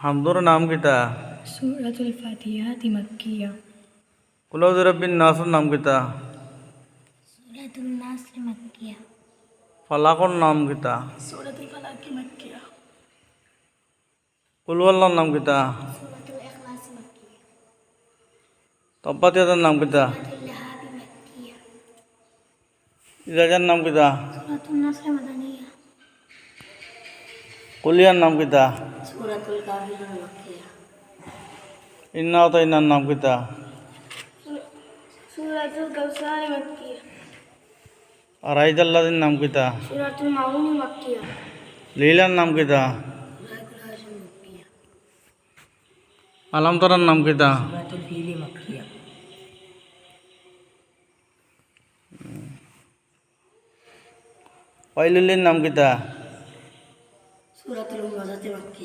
হামদুর নাম কিতা? সূরাতুল ফাতিহাতি মাক্কিয়া। কুল আউযু বিরাব্বিন নাসের নাম কিতা? সূরাতুন নাসর মাক্কিয়া। ফালাকর নাম কিতা? সূরাতুল ফালাকি মাক্কিয়া। কুল আল্লাহর নাম কিতা? সূরাতুল ইখলাস মাক্কিয়া। তাব্বাত ইয়াদার নাম কিতা? সূরাতুল লাহাব মাক্কিয়া। ইজাজার নাম কিতা? সূরাতুন নাসর মাদানিয়া। কুলিয়ার নাম কিতা? সূরাতুল কাফিরুন মাক্কিয়া। ইন্না আতাইনার নাম কিতা? সূরাতুল কাউসার মাক্কিয়া। আর আইদাল্লাদির নাম কিতা? সূরাতুল মাউন মাক্কিয়া। লীলার নাম কিতা? সূরাতুল হাশর মাক্কিয়া। আলাম তরার নাম কিতা? সূরাতুল ফিল মাক্কিয়া। ওয়াইলুল্লির নাম কিতা? সূরাতুল মুজাদ্দিদ মাক্কিয়া।